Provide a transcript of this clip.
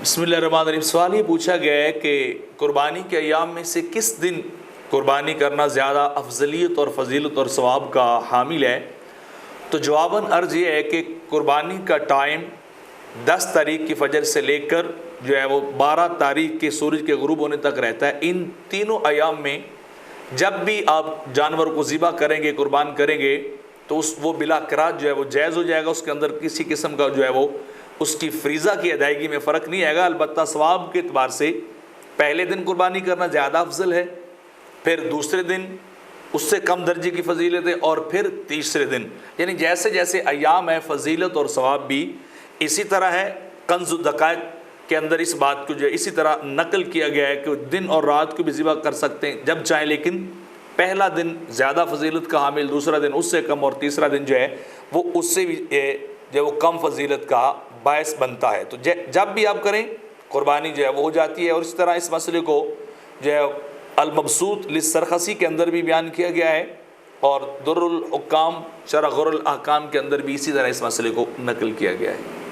بسم اللہ الرحمن الرحیم۔ سوال یہ پوچھا گیا ہے کہ قربانی کے ایام میں سے کس دن قربانی کرنا زیادہ افضلیت اور فضیلت اور ثواب کا حامل ہے؟ تو جواباً عرض یہ ہے کہ قربانی کا ٹائم 10 تاریخ کی فجر سے لے کر جو ہے وہ 12 تاریخ کے سورج کے غروب ہونے تک رہتا ہے۔ ان تینوں ایام میں جب بھی آپ جانور کو ذبح کریں گے، قربان کریں گے، تو وہ بلا کراہت جو ہے وہ جائز ہو جائے گا۔ اس کے اندر کسی قسم کا جو ہے وہ اس کی فریضہ کی ادائیگی میں فرق نہیں آئے گا۔ البتہ ثواب کے اعتبار سے پہلے دن قربانی کرنا زیادہ افضل ہے، پھر دوسرے دن اس سے کم درجے کی فضیلت ہے، اور پھر تیسرے دن، یعنی جیسے جیسے ایام ہے فضیلت اور ثواب بھی اسی طرح ہے۔ کنز الدقائق کے اندر اس بات کو جو ہے اسی طرح نقل کیا گیا ہے کہ دن اور رات کو بھی ذبح کر سکتے ہیں جب چاہیں، لیکن پہلا دن زیادہ فضیلت کا حامل، دوسرا دن اس سے کم، اور تیسرا دن جو ہے وہ اس سے بھی جو وہ کم فضیلت کا باعث بنتا ہے۔ تو جب بھی آپ کریں قربانی جو ہے وہ ہو جاتی ہے۔ اور اس طرح اس مسئلے کو جو ہے المبسوط للسرخسی کے اندر بھی بیان کیا گیا ہے، اور در الحکام شرح غر الاحکام کے اندر بھی اسی طرح اس مسئلے کو نقل کیا گیا ہے۔